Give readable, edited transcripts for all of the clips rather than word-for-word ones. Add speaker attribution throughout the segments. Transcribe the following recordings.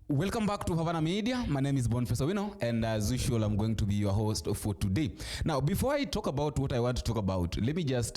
Speaker 1: Welcome back to Havana Media. My name is Boniface Owino, and as usual, I'm going to be your host for today. Now, before I talk about what I want to talk about, let me just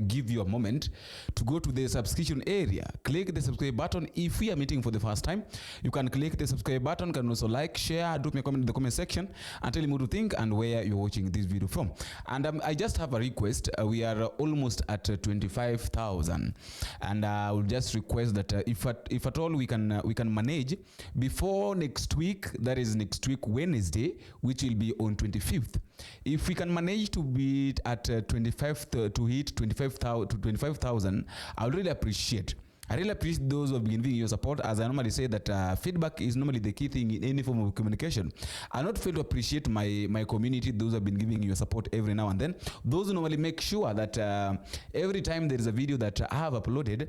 Speaker 1: give you a moment to go to the subscription area. Click the subscribe button. If we are meeting for the first time, you can click the subscribe button. Can also like, share, drop me a comment in the comment section, and tell me what you think and where you're watching this video from. And I just have a request. We are almost at 25,000, and I will just request that if at all we can manage before next week, that is next week Wednesday, which will be on 25th. If we can manage to be at 25 to hit 25,000, I would really appreciate. I really appreciate those who have been giving your support. As I normally say that feedback is normally the key thing in any form of communication. I not fail to appreciate my community, those who have been giving your support every now and then. Those who normally make sure that every time there is a video that I have uploaded,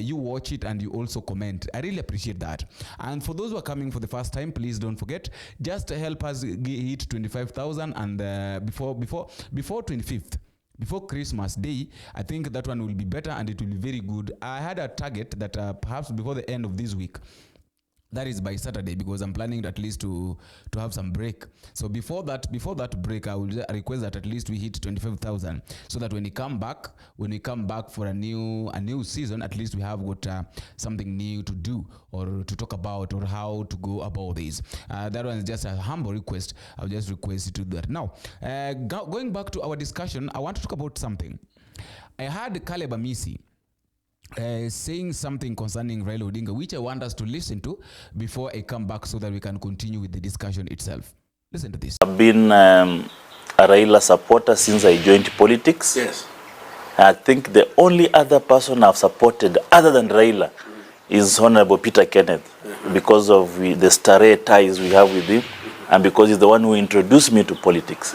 Speaker 1: you watch it and you also comment. I really appreciate that. And for those who are coming for the first time, please don't forget, just help us hit 25,000 and before 25th. Before Christmas Day, I think that one will be better and it will be very good. I had a target that perhaps before the end of this week, that is by Saturday, because I'm planning at least to have some break. So before that break, I will request that at least we hit 25,000, so that when we come back for a new season, at least we have got something new to do or to talk about or how to go about this. That one is just a humble request. I'll just request you to do that. Now, going back to our discussion, I want to talk about something. I heard Kalii Amisi saying something concerning Raila Odinga, which I want us to listen to before I come back so that we can continue with the discussion itself. Listen to this.
Speaker 2: I've been a Raila supporter since I joined politics.
Speaker 3: Yes.
Speaker 2: I think the only other person I've supported other than Raila is Honorable Peter Kenneth, because of the starry ties we have with him, and because he's the one who introduced me to politics.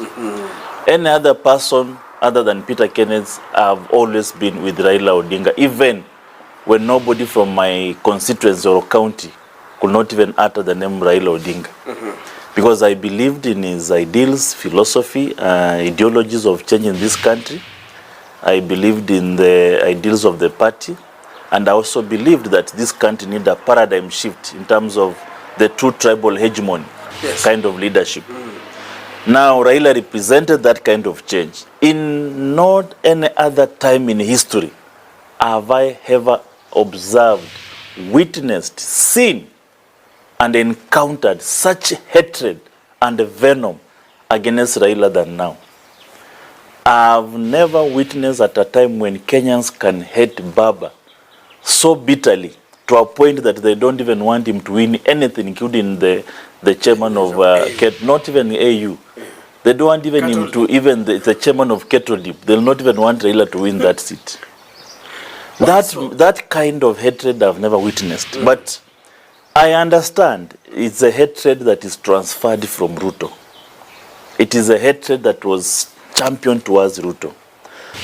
Speaker 2: Any other person other than Peter Kenneth, I've always been with Raila Odinga, even when nobody from my constituency or county could not even utter the name Raila Odinga. Because I believed in his ideals, philosophy, ideologies of change in this country. I believed in the ideals of the party. And I also believed that this country needed a paradigm shift in terms of the true tribal hegemony kind of leadership. Now, Raila represented that kind of change. In not any other time in history have I ever observed, witnessed, seen, and encountered such hatred and venom against Raila than now. I've never witnessed at a time when Kenyans can hate Baba so bitterly to a point that they don't even want him to win anything, including the chairman of not even AU. They don't want even him to, even the chairman of Ketrolip. They'll not even want Raila to win that seat. That kind of hatred I've never witnessed. But I understand it's a hatred that is transferred from Ruto. It is a hatred that was championed towards Ruto.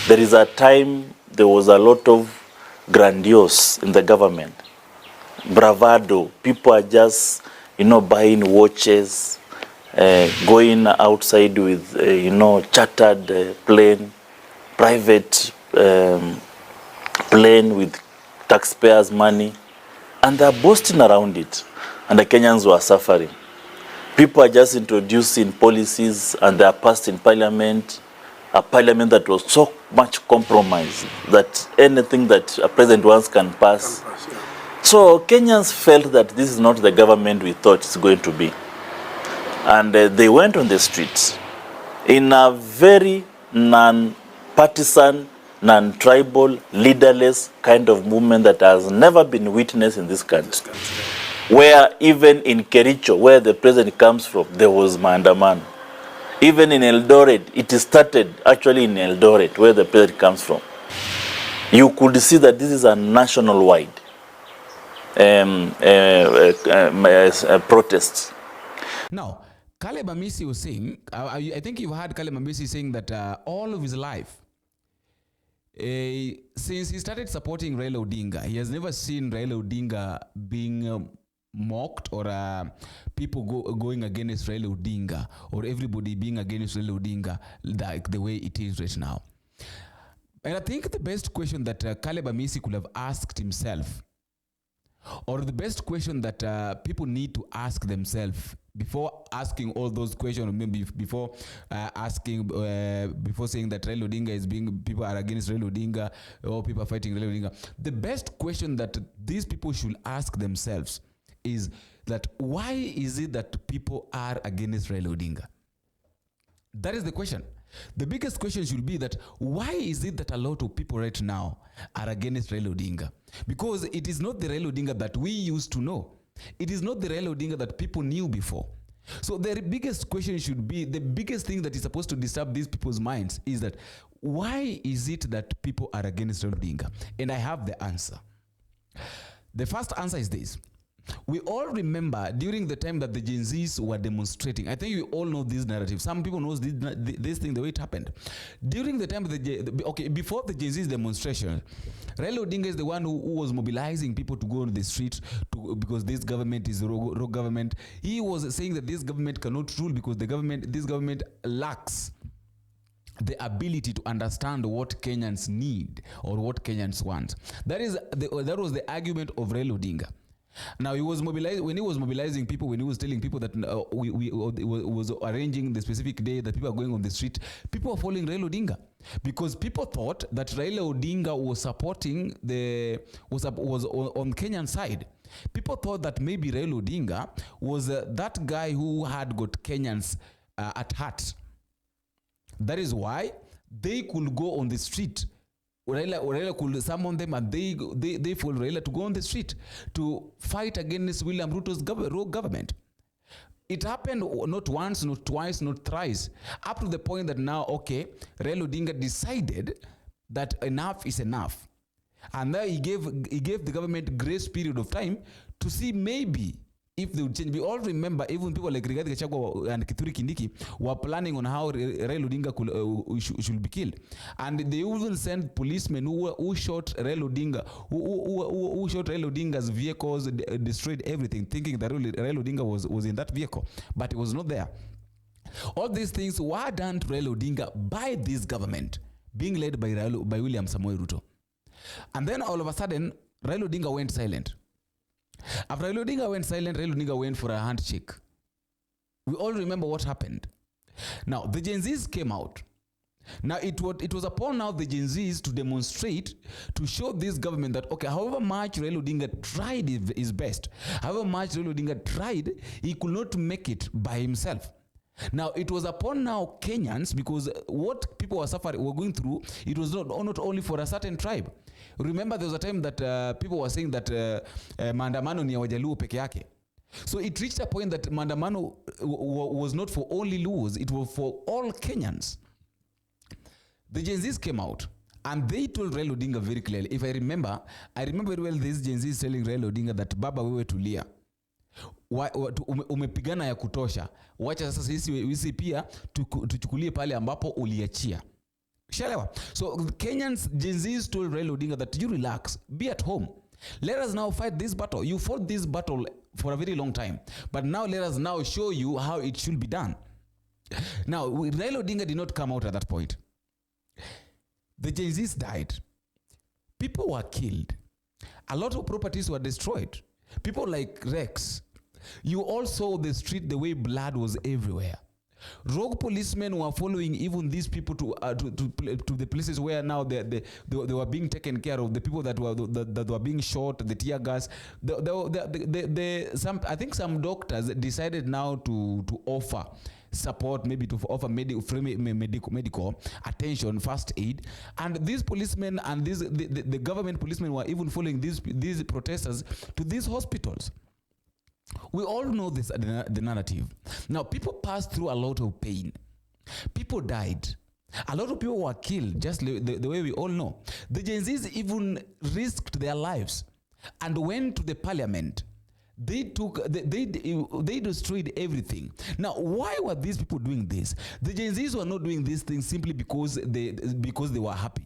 Speaker 2: There is a time there was a lot of grandiose in the government. Bravado. People are just, buying watches, going outside with, chartered plane, private plane with taxpayers' money, and they're boasting around it, and the Kenyans were suffering. People are just introducing policies, and they are passed in parliament, a parliament that was so much compromised that anything that a president wants can pass. So Kenyans felt that this is not the government we thought it's going to be. And they went on the streets in a very non-partisan, non-tribal, leaderless kind of movement that has never been witnessed in this country. Where even in Kericho, where the president comes from, there was Maandamano. Even in Eldoret, it started actually in Eldoret, where the president comes from. You could see that this is a national-wide protest.
Speaker 1: Now, Kalii Amisi was saying, I think you've heard Kalii Amisi saying that all of his life, since he started supporting Raila Odinga, he has never seen Raila Odinga being mocked or people going against Raila Odinga or everybody being against Raila Odinga like the way it is right now. And I think the best question that Kalii Amisi could have asked himself or the best question that people need to ask themselves before asking all those questions, maybe before before saying that Raila Odinga is people are against Raila Odinga or people are fighting Raila Odinga, the best question that these people should ask themselves is that why is it that people are against Raila Odinga? That is the question. The biggest question should be that why is it that a lot of people right now are against Raila Odinga? Because it is not the Raila Odinga that we used to know. It is not the Raila Odinga that people knew before. So the biggest question should be, the biggest thing that is supposed to disturb these people's minds is that why is it that people are against Raila Odinga? And I have the answer. The first answer is this. We all remember during the time that the Gen Zs were demonstrating. I think you all know this narrative. Some people know this thing, the way it happened. During the time before the Gen Zs demonstration, Raila Odinga is the one who was mobilizing people to go on the street because this government is a rogue government. He was saying that this government cannot rule because this government lacks the ability to understand what Kenyans need or what Kenyans want. That was the argument of Raila Odinga. Now when he was mobilizing people, when he was telling people that was arranging the specific day that people are going on the street, people were following Raila Odinga because people thought that Raila Odinga was supporting was on Kenyan side. People thought that maybe Raila Odinga was that guy who had got Kenyans at heart. That is why they could go on the street. Raila could summon them and they follow Raila to go on the street to fight against William Ruto's rogue government. It happened not once, not twice, not thrice, up to the point that now, Raila Odinga decided that enough is enough. And then he gave the government grace period of time to see maybe if they would change. We all remember even people like Rigathi Gachagua and Kithure Kindiki were planning on how Raila Odinga should be killed. And they even sent policemen who shot Raila Odinga, who shot Raila Odinga's vehicles, destroyed everything, thinking that Raila Odinga was in that vehicle. But it was not there. All these things were done to Raila Odinga by this government, being led by William Samoei Ruto. And then all of a sudden, Raila Odinga went silent. After Raila Odinga went silent, Raila Odinga went for a handshake. We all remember what happened. Now, the Gen Zs came out. Now, it was upon now the Gen Zs to demonstrate, to show this government that, however much Raila Odinga tried his best, however much Raila Odinga tried, he could not make it by himself. Now, it was upon now Kenyans, because what people were going through, it was not only for a certain tribe. Remember, there was a time that people were saying that maandamano ni ya Wajaluo peke yake. So it reached a point that maandamano was not for only Luos, it was for all Kenyans. The Gen Zs came out and they told Raila Odinga very clearly. If I remember very well these Gen Zs telling Raila Odinga that baba wewe tulia. Umepigana ya kutosha. Wacha sasa sisi pia tuchukulie pale ambapo uliachia. Shalewa. So Kenyans, Gen Zs told Raila Odinga that you relax, be at home. Let us now fight this battle. You fought this battle for a very long time. But now let us now show you how it should be done. Now, Raila Odinga did not come out at that point. The Gen Zs died. People were killed. A lot of properties were destroyed. People like Rex. You all saw the street, the way blood was everywhere. Rogue policemen were following even these people to the places where now they were being taken care of. The people that were being shot, the tear gas. I think some doctors decided now to offer support, maybe to offer medical attention, first aid. And these policemen and the government policemen were even following these protesters to these hospitals. We all know this, the narrative. Now, people passed through a lot of pain. People died. A lot of people were killed, just the way we all know. The Gen Zs even risked their lives and went to the parliament. They destroyed everything. Now, why were these people doing this? The Gen Zs were not doing these things simply because they were happy.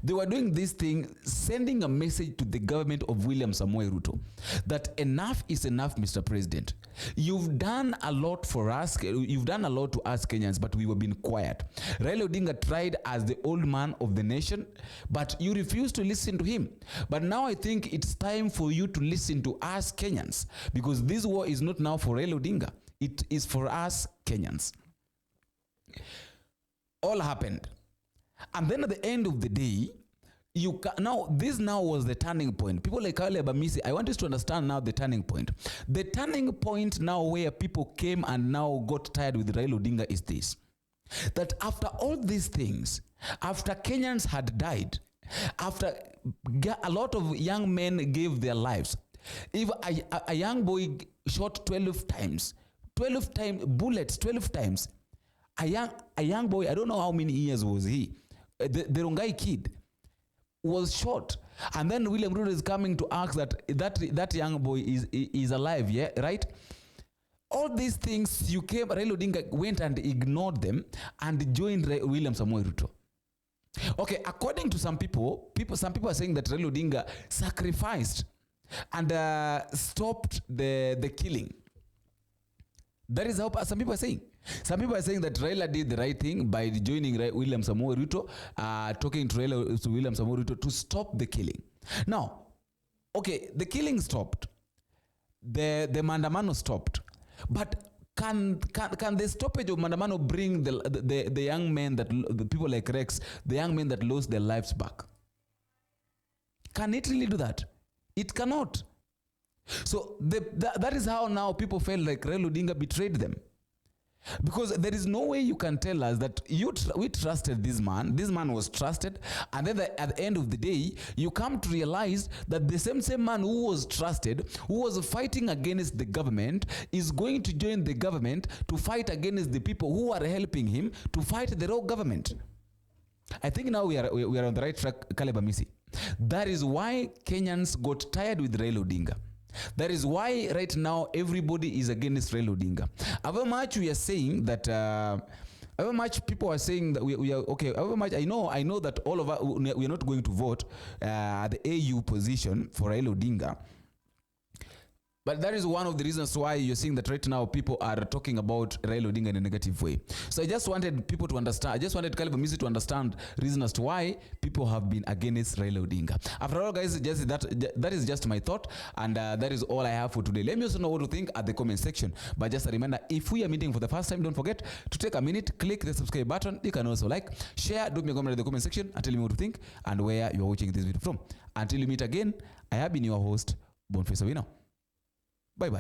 Speaker 1: They were doing this thing, sending a message to the government of William Samoei Ruto that enough is enough, Mr. President. You've done a lot for us. You've done a lot to us Kenyans, but we were being quiet. Raila Odinga tried as the old man of the nation, but you refused to listen to him. But now I think it's time for you to listen to us Kenyans, because this war is not now for Raila Odinga. It is for us Kenyans. All happened. And then at the end of the day, this was the turning point. People like Kalii and Amisi, I want us to understand now the turning point. The turning point now where people came and now got tired with Raila Odinga is this. That after all these things, after Kenyans had died, after a lot of young men gave their lives, if a young boy shot 12 times, bullets 12 times, a young boy, I don't know how many years was he, the Rongai kid was shot, and then William Ruto is coming to ask that young boy is alive, yeah, right? All these things, Raila Odinga went and ignored them and joined William Samoei Ruto. Okay, according to some people are saying that Raila Odinga sacrificed and stopped the killing. That is how some people are saying. Some people are saying that Raila did the right thing by joining William Samoei Ruto, talking to William Samoei Ruto to stop the killing. Now, okay, the killing stopped. The mandamano stopped. But can the stoppage of mandamano bring the young men, the people like Rex, the young men that lost their lives back? Can it really do that? It cannot. So that is how now people felt like Raila Odinga betrayed them. Because there is no way you can tell us that we trusted this man was trusted, and then at the end of the day, you come to realize that the same man who was trusted, who was fighting against the government, is going to join the government to fight against the people who are helping him to fight the raw government. I think now we are on the right track, Kalii and Amisi. That is why Kenyans got tired with Raila Odinga. That is why right now everybody is against Raila Odinga. However much we are saying that, however much people are saying that we are okay. However much I know that all of us we are not going to vote the AU position for Raila Odinga. But that is one of the reasons why you're seeing that right now people are talking about Raila Odinga in a negative way. So I just wanted people to understand. I just wanted Kalii and Amisi to understand reason as to why people have been against Raila Odinga. After all, guys, that is just my thought, and that is all I have for today. Let me also know what you think at the comment section. But just a reminder, if we are meeting for the first time, don't forget to take a minute, click the subscribe button. You can also like, share, drop me a comment in the comment section, and tell me what you think and where you are watching this video from. Until we meet again, I have been your host, Bonface Awino. Bye-bye.